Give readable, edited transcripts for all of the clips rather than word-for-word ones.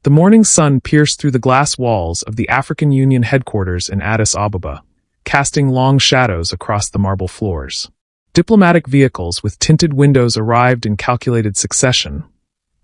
The morning sun pierced through the glass walls of the African Union headquarters in Addis Ababa, casting long shadows across the marble floors. Diplomatic vehicles with tinted windows arrived in calculated succession,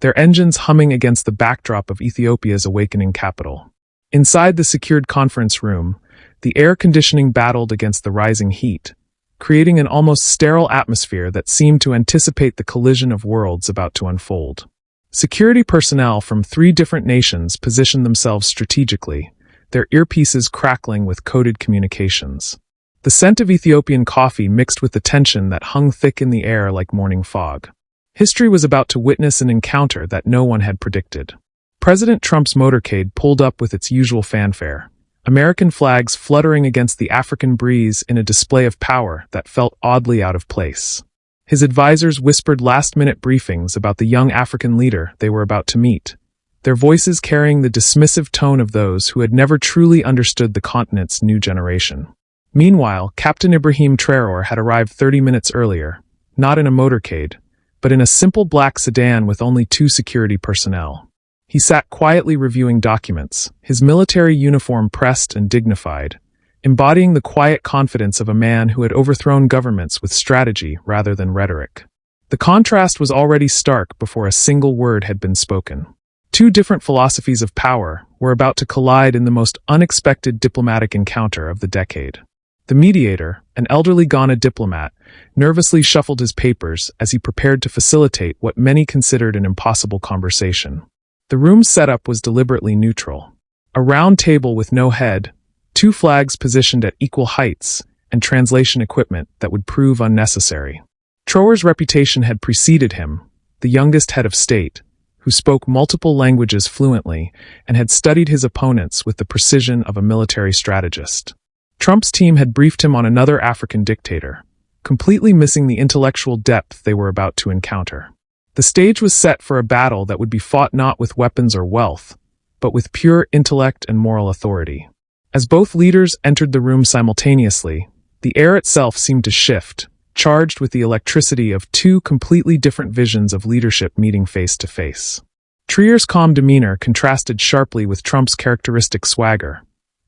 their engines humming against the backdrop of Ethiopia's awakening capital. Inside the secured conference room, the air conditioning battled against the rising heat, creating an almost sterile atmosphere that seemed to anticipate the collision of worlds about to unfold. Security personnel from 3 different nations positioned themselves strategically, their earpieces crackling with coded communications. The scent of Ethiopian coffee mixed with the tension that hung thick in the air like morning fog. History was about to witness an encounter that no one had predicted. President Trump's motorcade pulled up with its usual fanfare, American flags fluttering against the African breeze in a display of power that felt oddly out of place. His advisors whispered last-minute briefings about the young African leader they were about to meet, their voices carrying the dismissive tone of those who had never truly understood the continent's new generation. Meanwhile, Captain Ibrahim Traoré had arrived 30 minutes earlier, not in a motorcade, but in a simple black sedan with only 2 security personnel. He sat quietly reviewing documents, his military uniform pressed and dignified, embodying the quiet confidence of a man who had overthrown governments with strategy rather than rhetoric. The contrast was already stark before a single word had been spoken. 2 different philosophies of power were about to collide in the most unexpected diplomatic encounter of the decade. The mediator, an elderly Ghana diplomat, nervously shuffled his papers as he prepared to facilitate what many considered an impossible conversation. The room's setup was deliberately neutral. A round table with no head, 2 flags positioned at equal heights, and translation equipment that would prove unnecessary. Traoré's reputation had preceded him, the youngest head of state, who spoke multiple languages fluently and had studied his opponents with the precision of a military strategist. Trump's team had briefed him on another African dictator, completely missing the intellectual depth they were about to encounter. The stage was set for a battle that would be fought not with weapons or wealth, but with pure intellect and moral authority. As both leaders entered the room simultaneously, the air itself seemed to shift, charged with the electricity of 2 completely different visions of leadership meeting face to face. Traoré's calm demeanor contrasted sharply with Trump's characteristic swagger,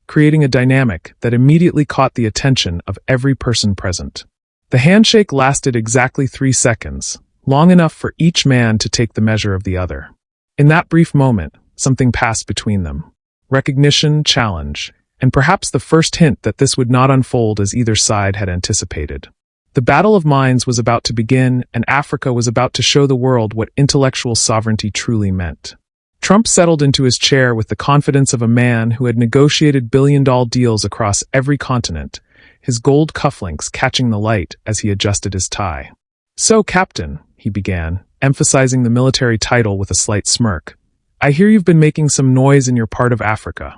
creating a dynamic that immediately caught the attention of every person present. The handshake lasted exactly 3 seconds, long enough for each man to take the measure of the other. In that brief moment, something passed between them. Recognition, challenge, and perhaps the first hint that this would not unfold as either side had anticipated. The battle of minds was about to begin, and Africa was about to show the world what intellectual sovereignty truly meant. Trump settled into his chair with the confidence of a man who had negotiated billion-dollar deals across every continent, his gold cufflinks catching the light as he adjusted his tie. "So, Captain," he began, emphasizing the military title with a slight smirk, "I hear you've been making some noise in your part of Africa."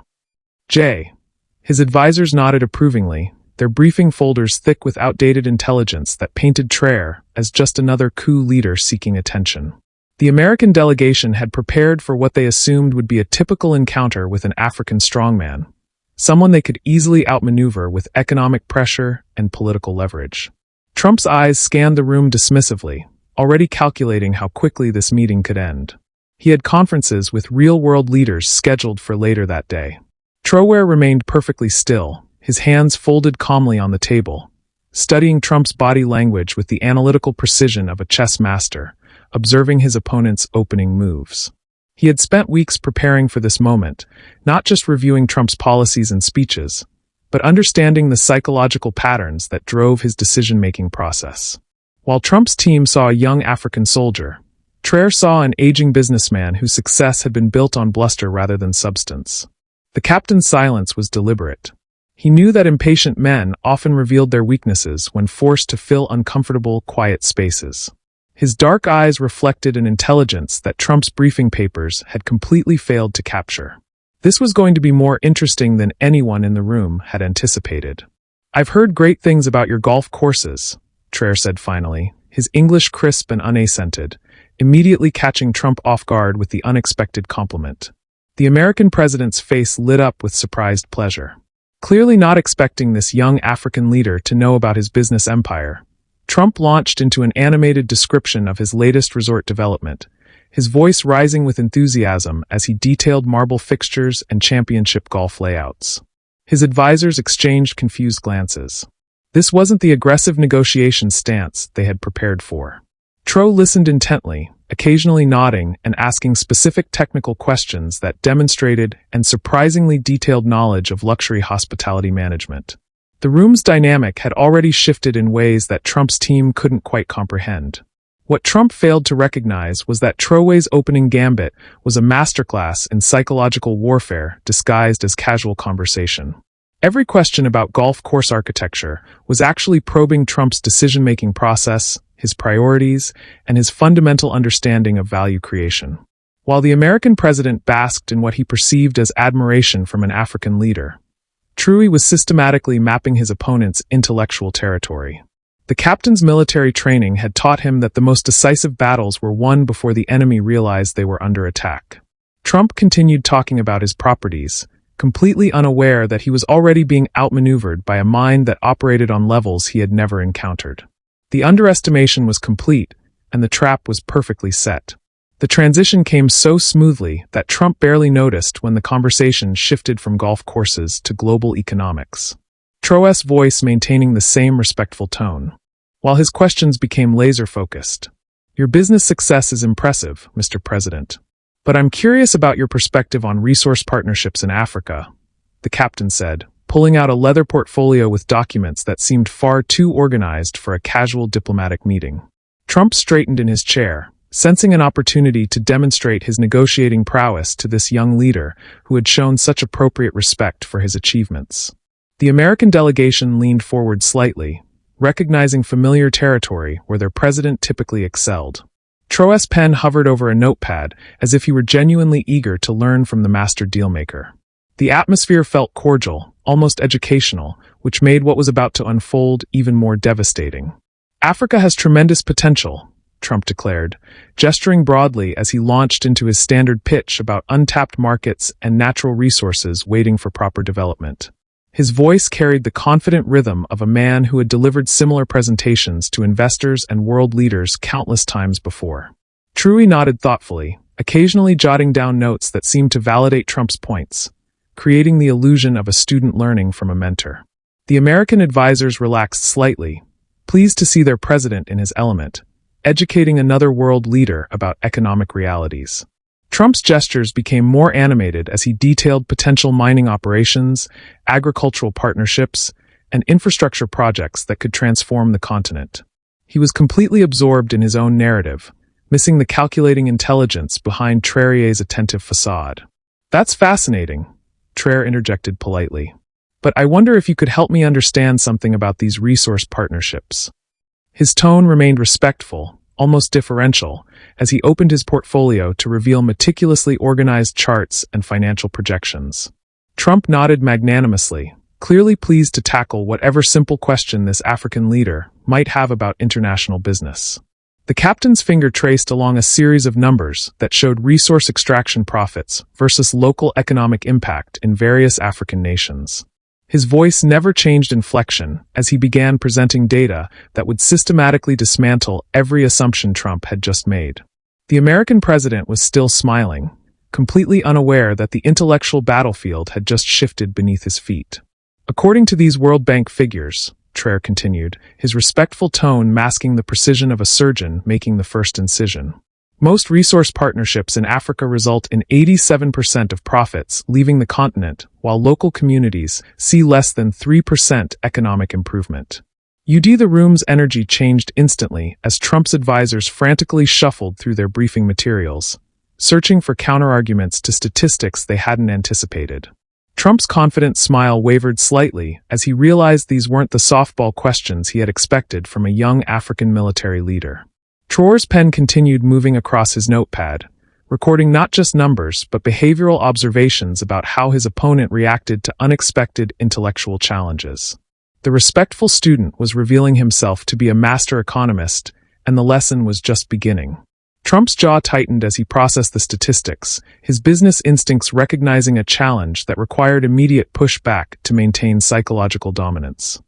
His advisors nodded approvingly, their briefing folders thick with outdated intelligence that painted Traoré as just another coup leader seeking attention. The American delegation had prepared for what they assumed would be a typical encounter with an African strongman, someone they could easily outmaneuver with economic pressure and political leverage. Trump's eyes scanned the room dismissively, already calculating how quickly this meeting could end. He had conferences with real-world leaders scheduled for later that day. Traoré remained perfectly still, his hands folded calmly on the table, studying Trump's body language with the analytical precision of a chess master, observing his opponent's opening moves. He had spent weeks preparing for this moment, not just reviewing Trump's policies and speeches, but understanding the psychological patterns that drove his decision-making process. While Trump's team saw a young African soldier, Traoré saw an aging businessman whose success had been built on bluster rather than substance. The captain's silence was deliberate. He knew that impatient men often revealed their weaknesses when forced to fill uncomfortable, quiet spaces. His dark eyes reflected an intelligence that Trump's briefing papers had completely failed to capture. This was going to be more interesting than anyone in the room had anticipated. "I've heard great things about your golf courses," Traoré said finally, his English crisp and unaccented, immediately catching Trump off guard with the unexpected compliment. The American president's face lit up with surprised pleasure. Clearly not expecting this young African leader to know about his business empire, Trump launched into an animated description of his latest resort development, his voice rising with enthusiasm as he detailed marble fixtures and championship golf layouts. His advisors exchanged confused glances. This wasn't the aggressive negotiation stance they had prepared for. Traore listened intently, occasionally nodding and asking specific technical questions that demonstrated and surprisingly detailed knowledge of luxury hospitality management. The room's dynamic had already shifted in ways that Trump's team couldn't quite comprehend. What Trump failed to recognize was that Traore's opening gambit was a masterclass in psychological warfare disguised as casual conversation. Every question about golf course architecture was actually probing Trump's decision-making process, his priorities, and his fundamental understanding of value creation. While the American president basked in what he perceived as admiration from an African leader, Traore was systematically mapping his opponent's intellectual territory. The captain's military training had taught him that the most decisive battles were won before the enemy realized they were under attack. Trump continued talking about his properties, completely unaware that he was already being outmaneuvered by a mind that operated on levels he had never encountered. The underestimation was complete, and the trap was perfectly set. The transition came so smoothly that Trump barely noticed when the conversation shifted from golf courses to global economics. Traore's voice maintaining the same respectful tone, while his questions became laser-focused. "Your business success is impressive, Mr. President. But I'm curious about your perspective on resource partnerships in Africa," the captain said, pulling out a leather portfolio with documents that seemed far too organized for a casual diplomatic meeting. Trump straightened in his chair, sensing an opportunity to demonstrate his negotiating prowess to this young leader who had shown such appropriate respect for his achievements. The American delegation leaned forward slightly, recognizing familiar territory where their president typically excelled. Traore's pen hovered over a notepad as if he were genuinely eager to learn from the master dealmaker. The atmosphere felt cordial, almost educational, which made what was about to unfold even more devastating. "Africa has tremendous potential," Trump declared, gesturing broadly as he launched into his standard pitch about untapped markets and natural resources waiting for proper development. His voice carried the confident rhythm of a man who had delivered similar presentations to investors and world leaders countless times before. Traore nodded thoughtfully, occasionally jotting down notes that seemed to validate Trump's points, creating the illusion of a student learning from a mentor. The American advisors relaxed slightly, pleased to see their president in his element, educating another world leader about economic realities. Trump's gestures became more animated as he detailed potential mining operations, agricultural partnerships, and infrastructure projects that could transform the continent. He was completely absorbed in his own narrative, missing the calculating intelligence behind Traore's attentive facade. "That's fascinating," Traore interjected politely. "But I wonder if you could help me understand something about these resource partnerships." His tone remained respectful, almost deferential, as he opened his portfolio to reveal meticulously organized charts and financial projections. Trump nodded magnanimously, clearly pleased to tackle whatever simple question this African leader might have about international business. The captain's finger traced along a series of numbers that showed resource extraction profits versus local economic impact in various African nations. His voice never changed inflection as he began presenting data that would systematically dismantle every assumption Trump had just made. The American president was still smiling, completely unaware that the intellectual battlefield had just shifted beneath his feet. "According to these World Bank figures," Traore continued, his respectful tone masking the precision of a surgeon making the first incision, "most resource partnerships in Africa result in 87% of profits leaving the continent, while local communities see less than 3% economic improvement." The room's energy changed instantly as Trump's advisors frantically shuffled through their briefing materials, searching for counterarguments to statistics they hadn't anticipated. Trump's confident smile wavered slightly as he realized these weren't the softball questions he had expected from a young African military leader. Traore's pen continued moving across his notepad, recording not just numbers but behavioral observations about how his opponent reacted to unexpected intellectual challenges. The respectful student was revealing himself to be a master economist, and the lesson was just beginning. Trump's jaw tightened as he processed the statistics, his business instincts recognizing a challenge that required immediate pushback to maintain psychological dominance.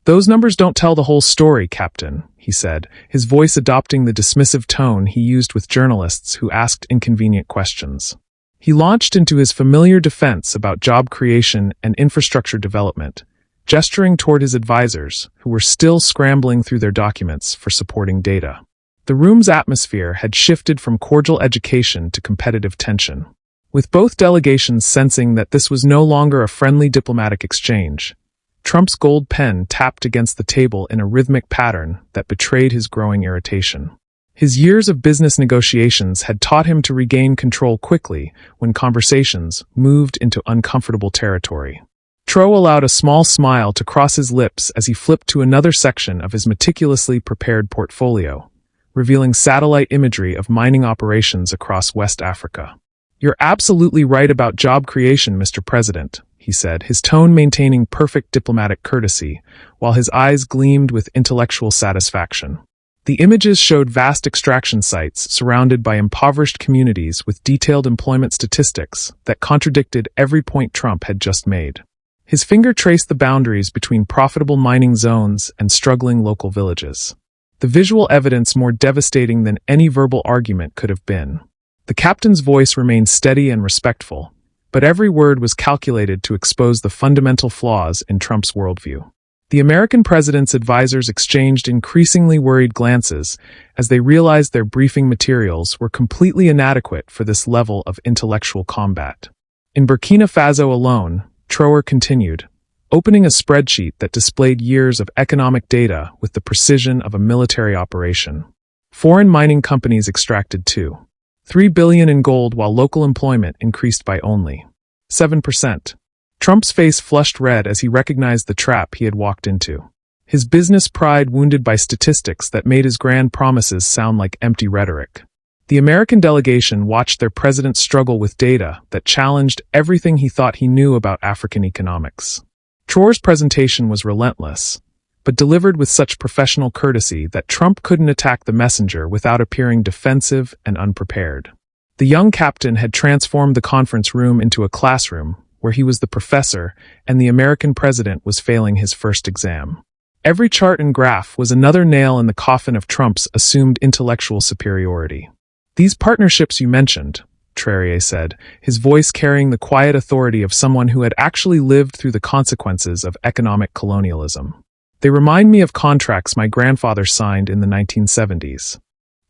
"Those numbers don't tell the whole story, Captain," he said, his voice adopting the dismissive tone he used with journalists who asked inconvenient questions. He launched into his familiar defense about job creation and infrastructure development, gesturing toward his advisors, who were still scrambling through their documents for supporting data. The room's atmosphere had shifted from cordial education to competitive tension. With both delegations sensing that this was no longer a friendly diplomatic exchange, Trump's gold pen tapped against the table in a rhythmic pattern that betrayed his growing irritation. His years of business negotiations had taught him to regain control quickly when conversations moved into uncomfortable territory. Traore allowed a small smile to cross his lips as he flipped to another section of his meticulously prepared portfolio, revealing satellite imagery of mining operations across West Africa. "You're absolutely right about job creation, Mr. President," he said, his tone maintaining perfect diplomatic courtesy, while his eyes gleamed with intellectual satisfaction. The images showed vast extraction sites surrounded by impoverished communities with detailed employment statistics that contradicted every point Trump had just made. His finger traced the boundaries between profitable mining zones and struggling local villages. The visual evidence more devastating than any verbal argument could have been. The captain's voice remained steady and respectful, but every word was calculated to expose the fundamental flaws in Trump's worldview. The American president's advisors exchanged increasingly worried glances as they realized their briefing materials were completely inadequate for this level of intellectual combat. In Burkina Faso alone, Traore continued, opening a spreadsheet that displayed years of economic data with the precision of a military operation. Foreign mining companies extracted $2.3 billion in gold while local employment increased by only 7%. Trump's face flushed red as he recognized the trap he had walked into. His business pride wounded by statistics that made his grand promises sound like empty rhetoric. The American delegation watched their president struggle with data that challenged everything he thought he knew about African economics. Traore's presentation was relentless, but delivered with such professional courtesy that Trump couldn't attack the messenger without appearing defensive and unprepared. The young captain had transformed the conference room into a classroom where he was the professor and the American president was failing his first exam. Every chart and graph was another nail in the coffin of Trump's assumed intellectual superiority. "These partnerships you mentioned," Traore said, his voice carrying the quiet authority of someone who had actually lived through the consequences of economic colonialism. "They remind me of contracts my grandfather signed in the 1970s.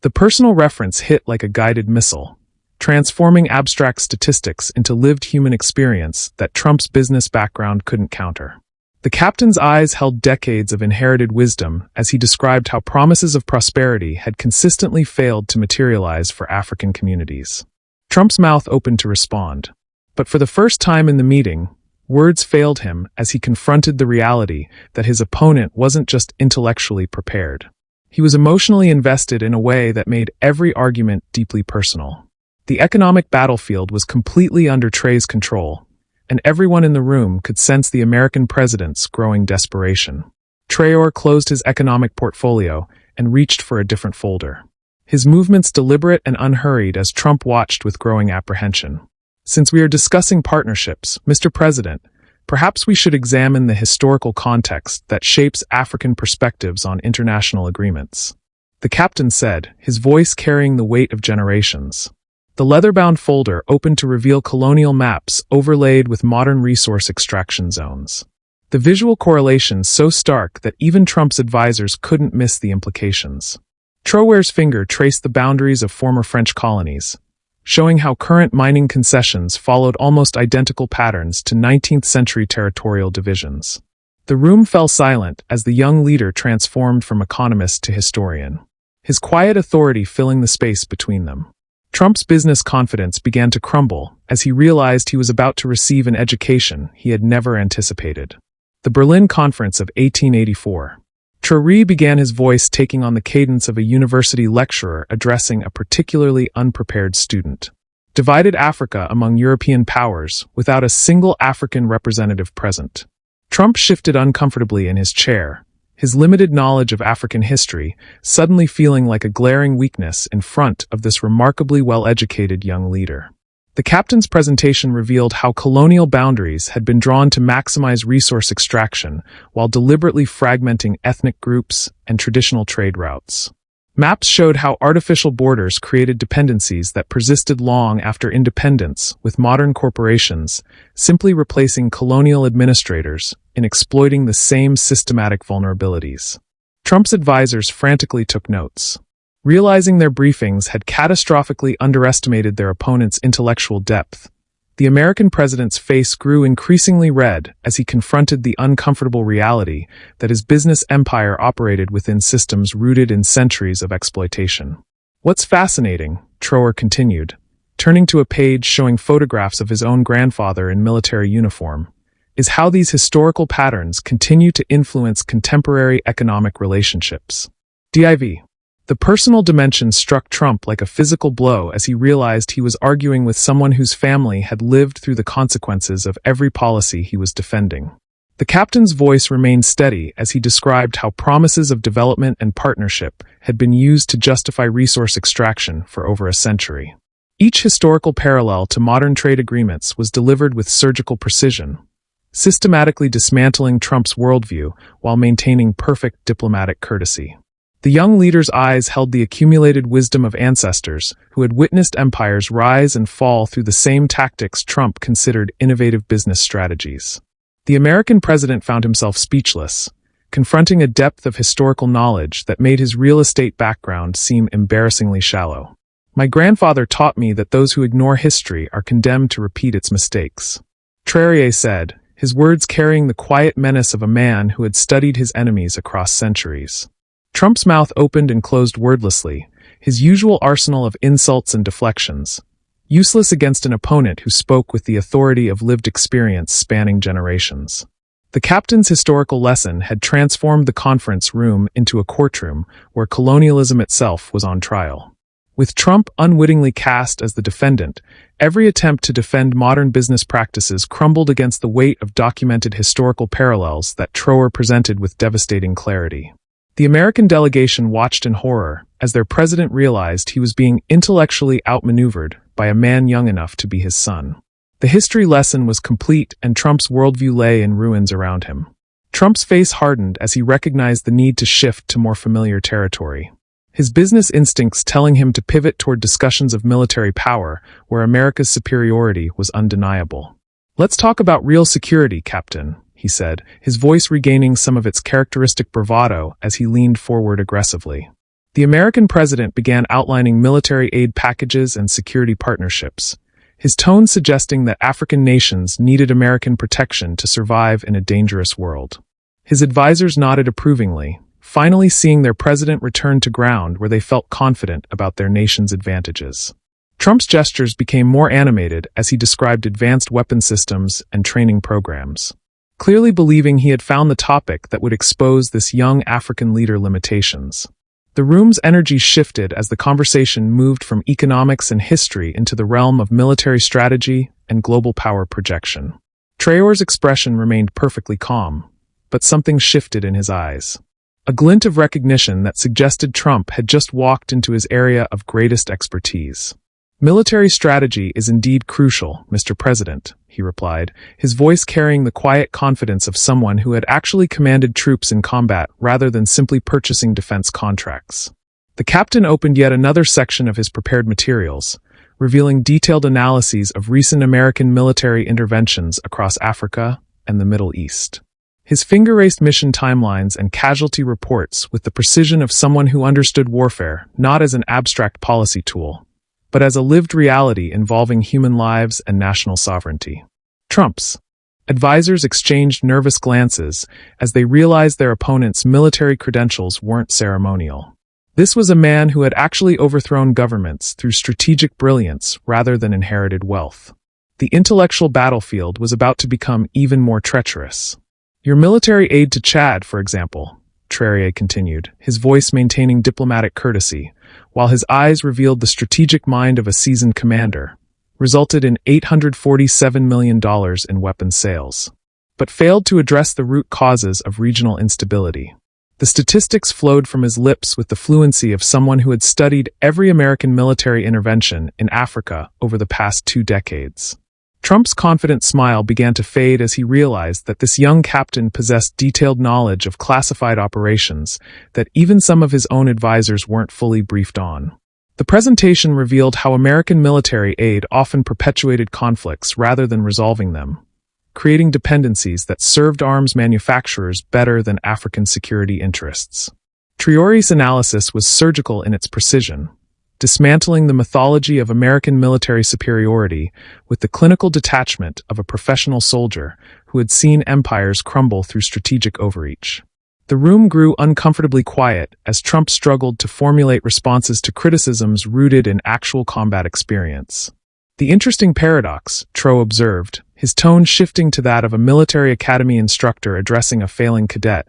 The personal reference hit like a guided missile, transforming abstract statistics into lived human experience that Trump's business background couldn't counter. The captain's eyes held decades of inherited wisdom as he described how promises of prosperity had consistently failed to materialize for African communities. Trump's mouth opened to respond, but for the first time in the meeting, words failed him as he confronted the reality that his opponent wasn't just intellectually prepared. He was emotionally invested in a way that made every argument deeply personal. The economic battlefield was completely under Traore's control, and everyone in the room could sense the American president's growing desperation. Traore closed his economic portfolio and reached for a different folder. His movements deliberate and unhurried as Trump watched with growing apprehension. "Since we are discussing partnerships, Mr. President, perhaps we should examine the historical context that shapes African perspectives on international agreements," the captain said, his voice carrying the weight of generations. The leather-bound folder opened to reveal colonial maps overlaid with modern resource extraction zones. The visual correlation so stark that even Trump's advisors couldn't miss the implications. Traore's finger traced the boundaries of former French colonies, showing how current mining concessions followed almost identical patterns to 19th-century territorial divisions. The room fell silent as the young leader transformed from economist to historian, his quiet authority filling the space between them. Trump's business confidence began to crumble as he realized he was about to receive an education he had never anticipated. The Berlin Conference of 1884. Traore began his voice taking on the cadence of a university lecturer addressing a particularly unprepared student. Divided Africa among European powers without a single African representative present. Trump shifted uncomfortably in his chair, his limited knowledge of African history suddenly feeling like a glaring weakness in front of this remarkably well-educated young leader. The captain's presentation revealed how colonial boundaries had been drawn to maximize resource extraction while deliberately fragmenting ethnic groups and traditional trade routes. Maps showed how artificial borders created dependencies that persisted long after independence, with modern corporations simply replacing colonial administrators in exploiting the same systematic vulnerabilities. Trump's advisors frantically took notes. Realizing their briefings had catastrophically underestimated their opponent's intellectual depth, the American president's face grew increasingly red as he confronted the uncomfortable reality that his business empire operated within systems rooted in centuries of exploitation. "What's fascinating," Traore continued, turning to a page showing photographs of his own grandfather in military uniform, "is how these historical patterns continue to influence contemporary economic relationships." Div. The personal dimension struck Trump like a physical blow as he realized he was arguing with someone whose family had lived through the consequences of every policy he was defending. The captain's voice remained steady as he described how promises of development and partnership had been used to justify resource extraction for over a century. Each historical parallel to modern trade agreements was delivered with surgical precision, systematically dismantling Trump's worldview while maintaining perfect diplomatic courtesy. The young leader's eyes held the accumulated wisdom of ancestors who had witnessed empires rise and fall through the same tactics Trump considered innovative business strategies. The American president found himself speechless, confronting a depth of historical knowledge that made his real estate background seem embarrassingly shallow. "My grandfather taught me that those who ignore history are condemned to repeat its mistakes," Traore said, his words carrying the quiet menace of a man who had studied his enemies across centuries. Trump's mouth opened and closed wordlessly, his usual arsenal of insults and deflections, useless against an opponent who spoke with the authority of lived experience spanning generations. The captain's historical lesson had transformed the conference room into a courtroom where colonialism itself was on trial. With Trump unwittingly cast as the defendant, every attempt to defend modern business practices crumbled against the weight of documented historical parallels that Traore presented with devastating clarity. The American delegation watched in horror as their president realized he was being intellectually outmaneuvered by a man young enough to be his son. The history lesson was complete and Trump's worldview lay in ruins around him. Trump's face hardened as he recognized the need to shift to more familiar territory. His business instincts telling him to pivot toward discussions of military power where America's superiority was undeniable. "Let's talk about real security, Captain," he said, his voice regaining some of its characteristic bravado as he leaned forward aggressively. The American president began outlining military aid packages and security partnerships, his tone suggesting that African nations needed American protection to survive in a dangerous world. His advisors nodded approvingly, finally seeing their president return to ground where they felt confident about their nation's advantages. Trump's gestures became more animated as he described advanced weapon systems and training programs, clearly believing he had found the topic that would expose this young African leader limitations. The room's energy shifted as the conversation moved from economics and history into the realm of military strategy and global power projection. Traore's expression remained perfectly calm, but something shifted in his eyes. A glint of recognition that suggested Trump had just walked into his area of greatest expertise. "Military strategy is indeed crucial, Mr. President," he replied, his voice carrying the quiet confidence of someone who had actually commanded troops in combat rather than simply purchasing defense contracts. The captain opened yet another section of his prepared materials, revealing detailed analyses of recent American military interventions across Africa and the Middle East. His finger raced mission timelines and casualty reports with the precision of someone who understood warfare not as an abstract policy tool, but as a lived reality involving human lives and national sovereignty. Trump's advisors exchanged nervous glances as they realized their opponent's military credentials weren't ceremonial. This was a man who had actually overthrown governments through strategic brilliance rather than inherited wealth. The intellectual battlefield was about to become even more treacherous. "Your military aid to Chad, for example," Traore continued, his voice maintaining diplomatic courtesy, while his eyes revealed the strategic mind of a seasoned commander, resulted in $847 million in weapons sales, but failed to address the root causes of regional instability. The statistics flowed from his lips with the fluency of someone who had studied every American military intervention in Africa over the past 2 decades. Trump's confident smile began to fade as he realized that this young captain possessed detailed knowledge of classified operations that even some of his own advisors weren't fully briefed on. The presentation revealed how American military aid often perpetuated conflicts rather than resolving them, creating dependencies that served arms manufacturers better than African security interests. Traore's analysis was surgical in its precision, dismantling the mythology of American military superiority with the clinical detachment of a professional soldier who had seen empires crumble through strategic overreach. The room grew uncomfortably quiet as Trump struggled to formulate responses to criticisms rooted in actual combat experience. The interesting paradox, Traore observed, his tone shifting to that of a military academy instructor addressing a failing cadet,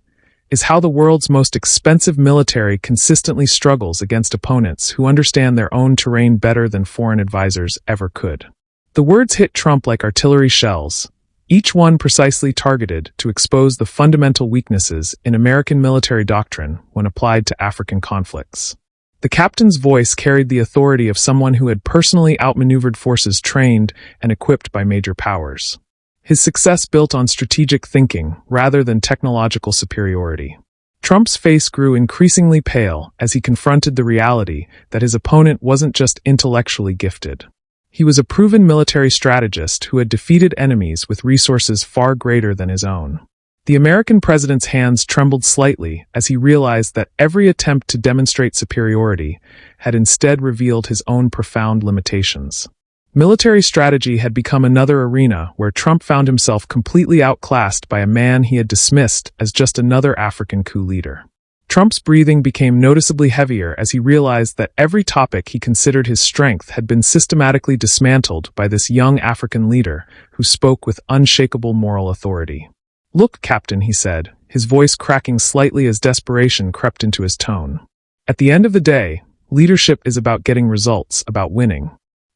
is how the world's most expensive military consistently struggles against opponents who understand their own terrain better than foreign advisors ever could. The words hit Trump like artillery shells, each one precisely targeted to expose the fundamental weaknesses in American military doctrine when applied to African conflicts. The captain's voice carried the authority of someone who had personally outmaneuvered forces trained and equipped by major powers. His success built on strategic thinking rather than technological superiority. Trump's face grew increasingly pale as he confronted the reality that his opponent wasn't just intellectually gifted. He was a proven military strategist who had defeated enemies with resources far greater than his own. The American president's hands trembled slightly as he realized that every attempt to demonstrate superiority had instead revealed his own profound limitations. Military strategy had become another arena where Trump found himself completely outclassed by a man he had dismissed as just another African coup leader. Trump's breathing became noticeably heavier as he realized that every topic he considered his strength had been systematically dismantled by this young African leader who spoke with unshakable moral authority. "Look, Captain," he said, his voice cracking slightly as desperation crept into his tone. "At the end of the day, leadership is about getting results, about winning."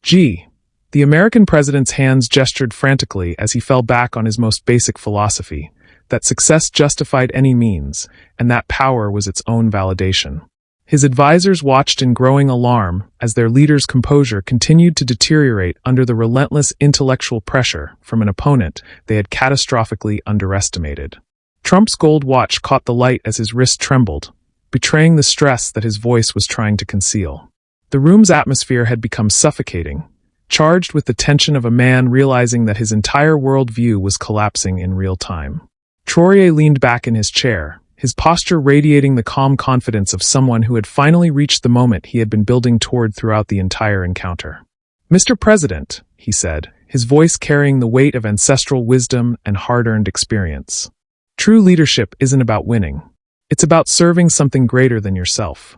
The American president's hands gestured frantically as he fell back on his most basic philosophy, that success justified any means, and that power was its own validation. His advisors watched in growing alarm as their leader's composure continued to deteriorate under the relentless intellectual pressure from an opponent they had catastrophically underestimated. Trump's gold watch caught the light as his wrist trembled, betraying the stress that his voice was trying to conceal. The room's atmosphere had become suffocating, charged with the tension of a man realizing that his entire worldview was collapsing in real time. Traore leaned back in his chair, his posture radiating the calm confidence of someone who had finally reached the moment he had been building toward throughout the entire encounter. "Mr. President," he said, his voice carrying the weight of ancestral wisdom and hard-earned experience. "True leadership isn't about winning. It's about serving something greater than yourself."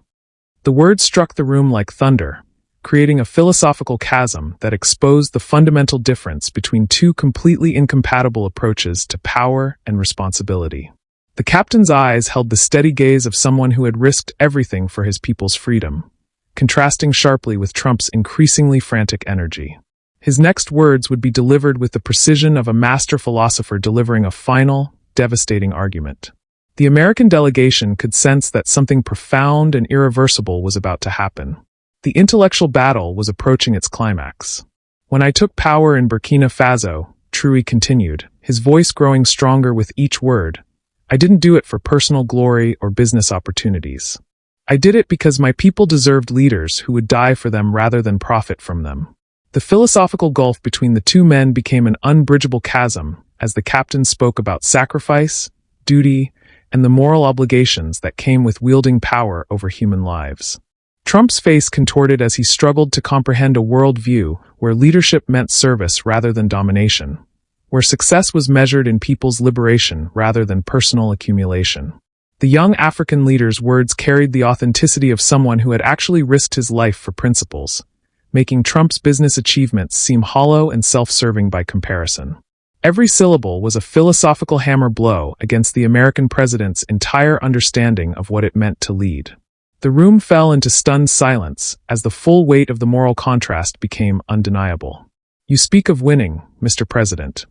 The words struck the room like thunder, creating a philosophical chasm that exposed the fundamental difference between two completely incompatible approaches to power and responsibility. The captain's eyes held the steady gaze of someone who had risked everything for his people's freedom, contrasting sharply with Trump's increasingly frantic energy. His next words would be delivered with the precision of a master philosopher delivering a final, devastating argument. The American delegation could sense that something profound and irreversible was about to happen. The intellectual battle was approaching its climax. "When I took power in Burkina Faso," Traore continued, his voice growing stronger with each word, "I didn't do it for personal glory or business opportunities. I did it because my people deserved leaders who would die for them rather than profit from them." The philosophical gulf between the two men became an unbridgeable chasm as the captain spoke about sacrifice, duty, and the moral obligations that came with wielding power over human lives. Trump's face contorted as he struggled to comprehend a worldview where leadership meant service rather than domination, where success was measured in people's liberation rather than personal accumulation. The young African leader's words carried the authenticity of someone who had actually risked his life for principles, making Trump's business achievements seem hollow and self-serving by comparison. Every syllable was a philosophical hammer blow against the American president's entire understanding of what it meant to lead. The room fell into stunned silence as the full weight of the moral contrast became undeniable. "You speak of winning, Mr. President."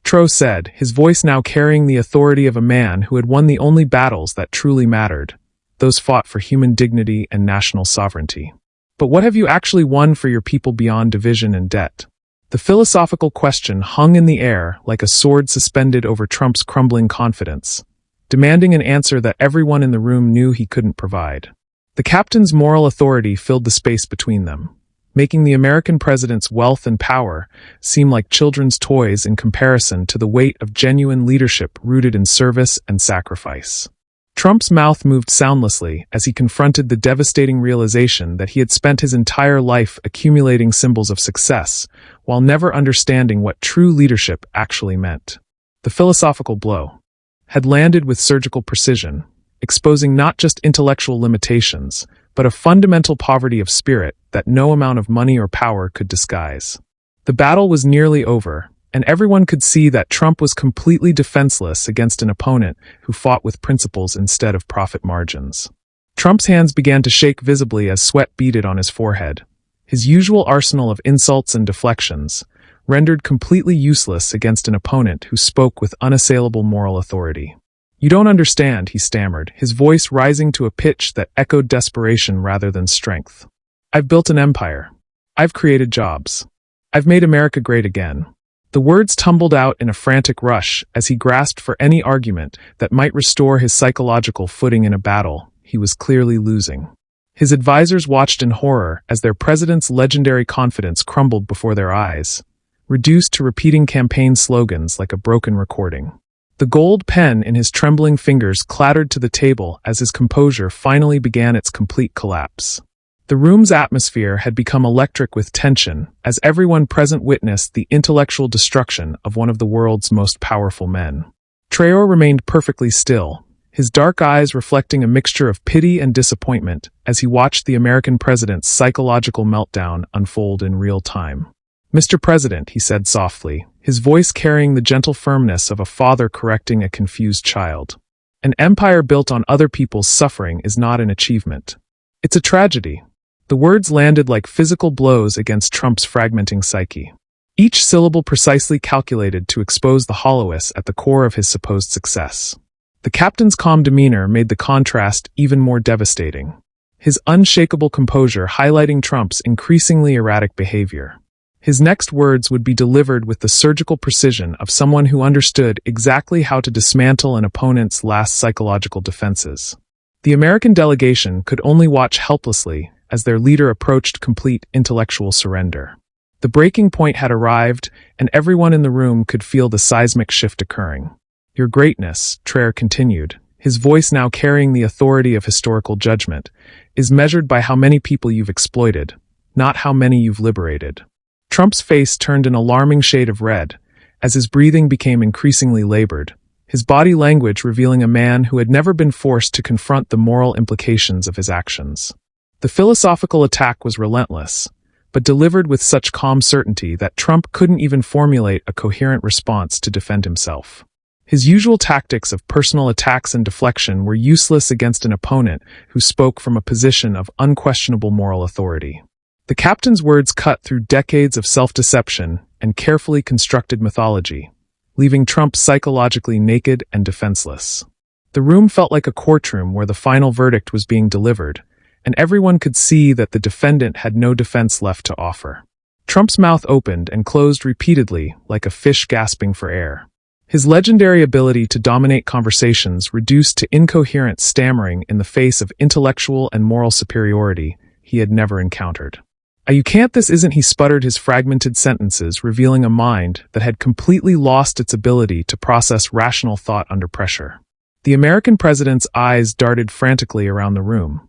Traore said, his voice now carrying the authority of a man who had won the only battles that truly mattered, those fought for human dignity and national sovereignty. But what have you actually won for your people beyond division and debt? The philosophical question hung in the air like a sword suspended over Trump's crumbling confidence, demanding an answer that everyone in the room knew he couldn't provide. The captain's moral authority filled the space between them, making the American president's wealth and power seem like children's toys in comparison to the weight of genuine leadership rooted in service and sacrifice. Trump's mouth moved soundlessly as he confronted the devastating realization that he had spent his entire life accumulating symbols of success, while never understanding what true leadership actually meant. The philosophical blow had landed with surgical precision, exposing not just intellectual limitations, but a fundamental poverty of spirit that no amount of money or power could disguise. The battle was nearly over, and everyone could see that Trump was completely defenseless against an opponent who fought with principles instead of profit margins. Trump's hands began to shake visibly as sweat beaded on his forehead. His usual arsenal of insults and deflections, rendered completely useless against an opponent who spoke with unassailable moral authority. "You don't understand," he stammered, his voice rising to a pitch that echoed desperation rather than strength. "I've built an empire. I've created jobs. I've made America great again." The words tumbled out in a frantic rush as he grasped for any argument that might restore his psychological footing in a battle he was clearly losing. His advisors watched in horror as their president's legendary confidence crumbled before their eyes, reduced to repeating campaign slogans like a broken recording. The gold pen in his trembling fingers clattered to the table as his composure finally began its complete collapse. The room's atmosphere had become electric with tension as everyone present witnessed the intellectual destruction of one of the world's most powerful men. Traore remained perfectly still, his dark eyes reflecting a mixture of pity and disappointment as he watched the American president's psychological meltdown unfold in real time. "Mr. President," he said softly, his voice carrying the gentle firmness of a father correcting a confused child. "An empire built on other people's suffering is not an achievement. It's a tragedy." The words landed like physical blows against Trump's fragmenting psyche, each syllable precisely calculated to expose the hollowness at the core of his supposed success. The captain's calm demeanor made the contrast even more devastating, his unshakable composure highlighting Trump's increasingly erratic behavior. His next words would be delivered with the surgical precision of someone who understood exactly how to dismantle an opponent's last psychological defenses. The American delegation could only watch helplessly as their leader approached complete intellectual surrender. The breaking point had arrived, and everyone in the room could feel the seismic shift occurring. "Your greatness," Traore continued, his voice now carrying the authority of historical judgment, "is measured by how many people you've exploited, not how many you've liberated." Trump's face turned an alarming shade of red, as his breathing became increasingly labored, his body language revealing a man who had never been forced to confront the moral implications of his actions. The philosophical attack was relentless, but delivered with such calm certainty that Trump couldn't even formulate a coherent response to defend himself. His usual tactics of personal attacks and deflection were useless against an opponent who spoke from a position of unquestionable moral authority. The captain's words cut through decades of self-deception and carefully constructed mythology, leaving Trump psychologically naked and defenseless. The room felt like a courtroom where the final verdict was being delivered, and everyone could see that the defendant had no defense left to offer. Trump's mouth opened and closed repeatedly like a fish gasping for air. His legendary ability to dominate conversations reduced to incoherent stammering in the face of intellectual and moral superiority he had never encountered. "You can't, this isn't," he sputtered, his fragmented sentences revealing a mind that had completely lost its ability to process rational thought under pressure. The American president's eyes darted frantically around the room,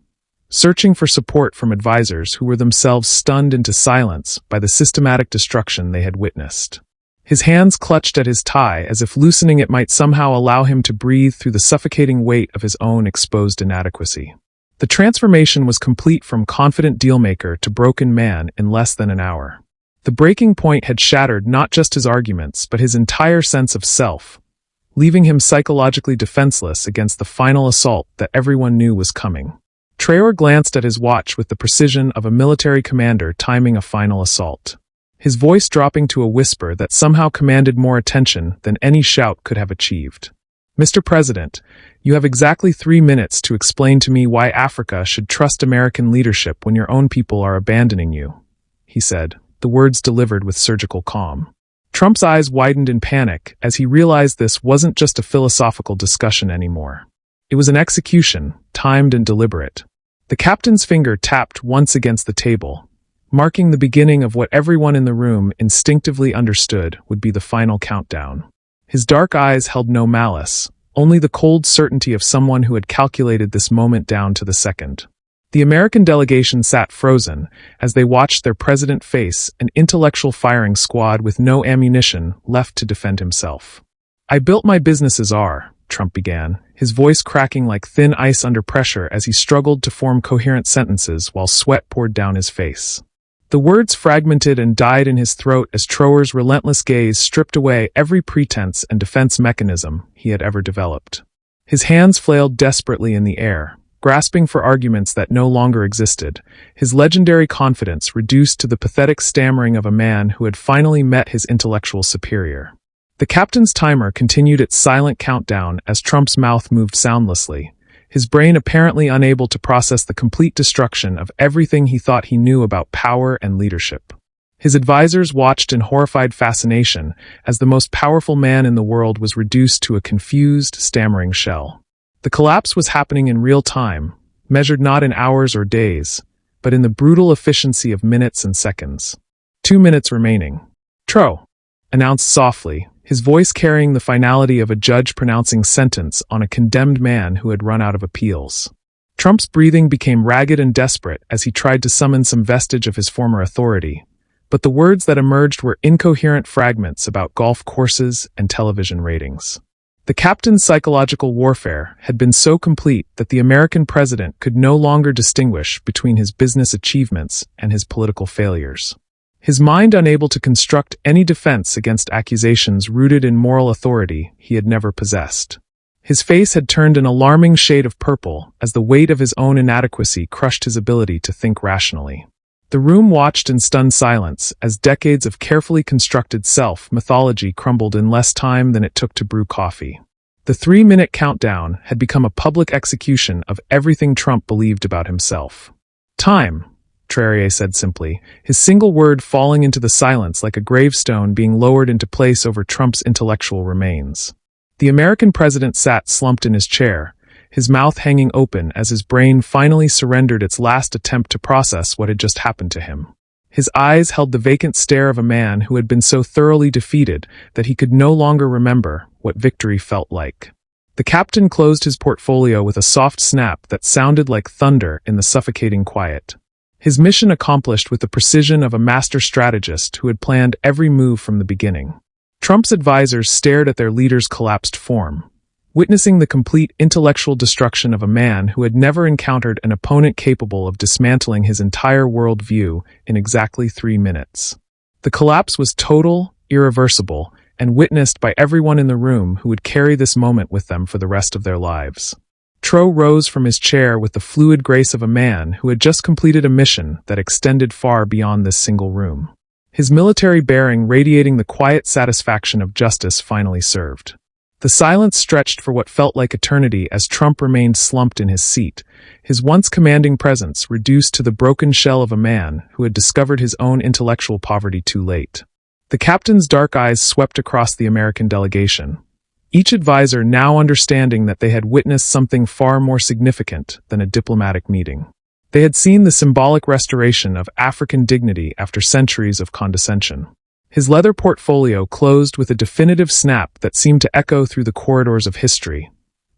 searching for support from advisors who were themselves stunned into silence by the systematic destruction they had witnessed. His hands clutched at his tie as if loosening it might somehow allow him to breathe through the suffocating weight of his own exposed inadequacy. The transformation was complete from confident dealmaker to broken man in less than an hour. The breaking point had shattered not just his arguments but his entire sense of self, leaving him psychologically defenseless against the final assault that everyone knew was coming. Traore glanced at his watch with the precision of a military commander timing a final assault. his voice dropping to a whisper that somehow commanded more attention than any shout could have achieved. "Mr. President, you have exactly 3 minutes to explain to me why Africa should trust American leadership when your own people are abandoning you," he said, the words delivered with surgical calm. Trump's eyes widened in panic as he realized this wasn't just a philosophical discussion anymore. It was an execution, timed and deliberate. The captain's finger tapped once against the table, marking the beginning of what everyone in the room instinctively understood would be the final countdown. His dark eyes held no malice, only the cold certainty of someone who had calculated this moment down to the second. The American delegation sat frozen as they watched their president face an intellectual firing squad with no ammunition left to defend himself. "I built my businesses Trump began, his voice cracking like thin ice under pressure as he struggled to form coherent sentences while sweat poured down his face. The words fragmented and died in his throat as Traore's relentless gaze stripped away every pretense and defense mechanism he had ever developed. His hands flailed desperately in the air, grasping for arguments that no longer existed, his legendary confidence reduced to the pathetic stammering of a man who had finally met his intellectual superior. The captain's timer continued its silent countdown as Trump's mouth moved soundlessly, his brain apparently unable to process the complete destruction of everything he thought he knew about power and leadership. His advisors watched in horrified fascination as the most powerful man in the world was reduced to a confused, stammering shell. The collapse was happening in real time, measured not in hours or days, but in the brutal efficiency of minutes and seconds. 2 minutes remaining. "Tro," announced softly, his voice carrying the finality of a judge pronouncing sentence on a condemned man who had run out of appeals. Trump's breathing became ragged and desperate as he tried to summon some vestige of his former authority, but the words that emerged were incoherent fragments about golf courses and television ratings. The captain's psychological warfare had been so complete that the American president could no longer distinguish between his business achievements and his political failures. His mind unable to construct any defense against accusations rooted in moral authority he had never possessed. His face had turned an alarming shade of purple as the weight of his own inadequacy crushed his ability to think rationally. The room watched in stunned silence as decades of carefully constructed self-mythology crumbled in less time than it took to brew coffee. The 3-minute countdown had become a public execution of everything Trump believed about himself. "Time," Traore said simply, his single word falling into the silence like a gravestone being lowered into place over Trump's intellectual remains. The American president sat slumped in his chair, his mouth hanging open as his brain finally surrendered its last attempt to process what had just happened to him. His eyes held the vacant stare of a man who had been so thoroughly defeated that he could no longer remember what victory felt like. The captain closed his portfolio with a soft snap that sounded like thunder in the suffocating quiet. His mission accomplished with the precision of a master strategist who had planned every move from the beginning. Trump's advisors stared at their leader's collapsed form, witnessing the complete intellectual destruction of a man who had never encountered an opponent capable of dismantling his entire worldview in exactly 3 minutes. The collapse was total, irreversible, and witnessed by everyone in the room who would carry this moment with them for the rest of their lives. Traore rose from his chair with the fluid grace of a man who had just completed a mission that extended far beyond this single room. His military bearing radiating the quiet satisfaction of justice finally served. The silence stretched for what felt like eternity as Trump remained slumped in his seat, his once commanding presence reduced to the broken shell of a man who had discovered his own intellectual poverty too late. The captain's dark eyes swept across the American delegation, each advisor now understanding that they had witnessed something far more significant than a diplomatic meeting. They had seen the symbolic restoration of African dignity after centuries of condescension. His leather portfolio closed with a definitive snap that seemed to echo through the corridors of history,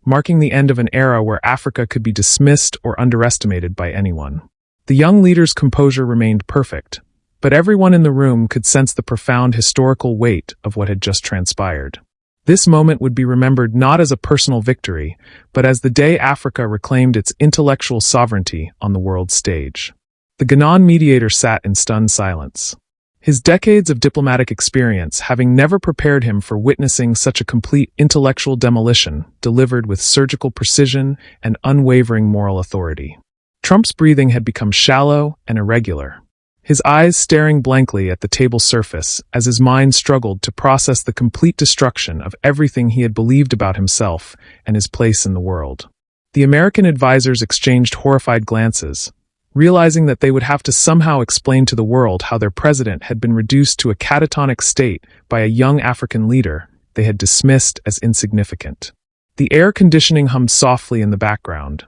marking the end of an era where Africa could be dismissed or underestimated by anyone. The young leader's composure remained perfect, but everyone in the room could sense the profound historical weight of what had just transpired. This moment would be remembered not as a personal victory, but as the day Africa reclaimed its intellectual sovereignty on the world stage. The Ghanaian mediator sat in stunned silence, his decades of diplomatic experience having never prepared him for witnessing such a complete intellectual demolition delivered with surgical precision and unwavering moral authority. Trump's breathing had become shallow and irregular. his eyes staring blankly at the table's surface as his mind struggled to process the complete destruction of everything he had believed about himself and his place in the world. The American advisors exchanged horrified glances, realizing that they would have to somehow explain to the world how their president had been reduced to a catatonic state by a young African leader they had dismissed as insignificant. The air conditioning hummed softly in the background,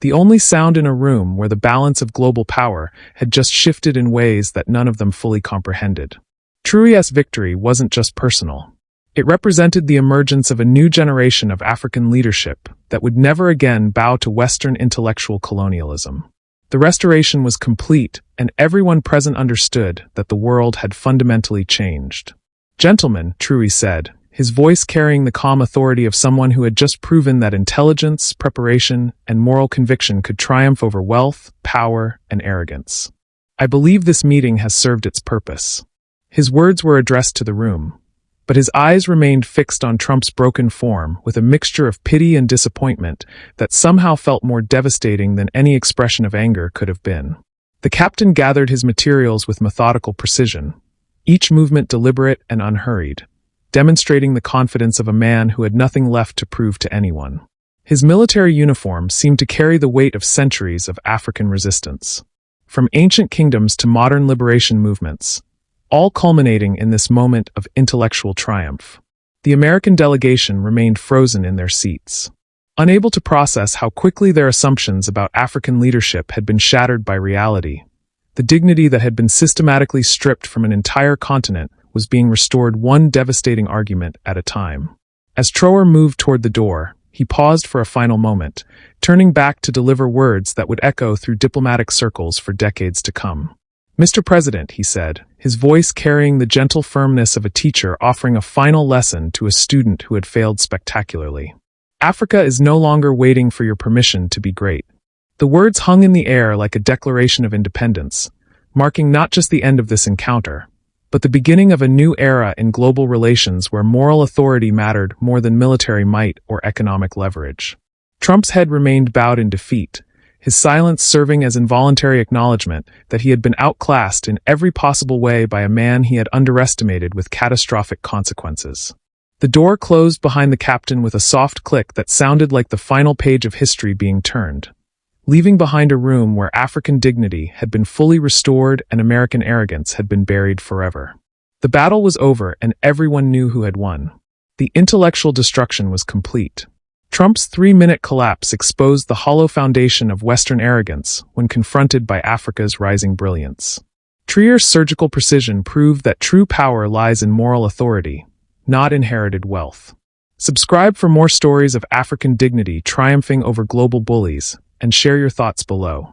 the only sound in a room where the balance of global power had just shifted in ways that none of them fully comprehended. Traore's victory wasn't just personal. It represented the emergence of a new generation of African leadership that would never again bow to Western intellectual colonialism. The restoration was complete, and everyone present understood that the world had fundamentally changed. "Gentlemen," Traore said, his voice carrying the calm authority of someone who had just proven that intelligence, preparation, and moral conviction could triumph over wealth, power, and arrogance. "I believe this meeting has served its purpose." His words were addressed to the room, but his eyes remained fixed on Trump's broken form with a mixture of pity and disappointment that somehow felt more devastating than any expression of anger could have been. The captain gathered his materials with methodical precision, each movement deliberate and unhurried, demonstrating the confidence of a man who had nothing left to prove to anyone. His military uniform seemed to carry the weight of centuries of African resistance, from ancient kingdoms to modern liberation movements, all culminating in this moment of intellectual triumph. The American delegation remained frozen in their seats, unable to process how quickly their assumptions about African leadership had been shattered by reality. The dignity that had been systematically stripped from an entire continent was being restored one devastating argument at a time. As Traore moved toward the door, he paused for a final moment, turning back to deliver words that would echo through diplomatic circles for decades to come. "Mr. President," he said, his voice carrying the gentle firmness of a teacher offering a final lesson to a student who had failed spectacularly. "Africa is no longer waiting for your permission to be great." The words hung in the air like a declaration of independence, marking not just the end of this encounter, but the beginning of a new era in global relations where moral authority mattered more than military might or economic leverage. Trump's head remained bowed in defeat, his silence serving as involuntary acknowledgement that he had been outclassed in every possible way by a man he had underestimated with catastrophic consequences. The door closed behind the captain with a soft click that sounded like the final page of history being turned, leaving behind a room where African dignity had been fully restored and American arrogance had been buried forever. The battle was over and everyone knew who had won. The intellectual destruction was complete. Trump's 3-minute collapse exposed the hollow foundation of Western arrogance when confronted by Africa's rising brilliance. Traore's surgical precision proved that true power lies in moral authority, not inherited wealth. Subscribe for more stories of African dignity triumphing over global bullies, and share your thoughts below.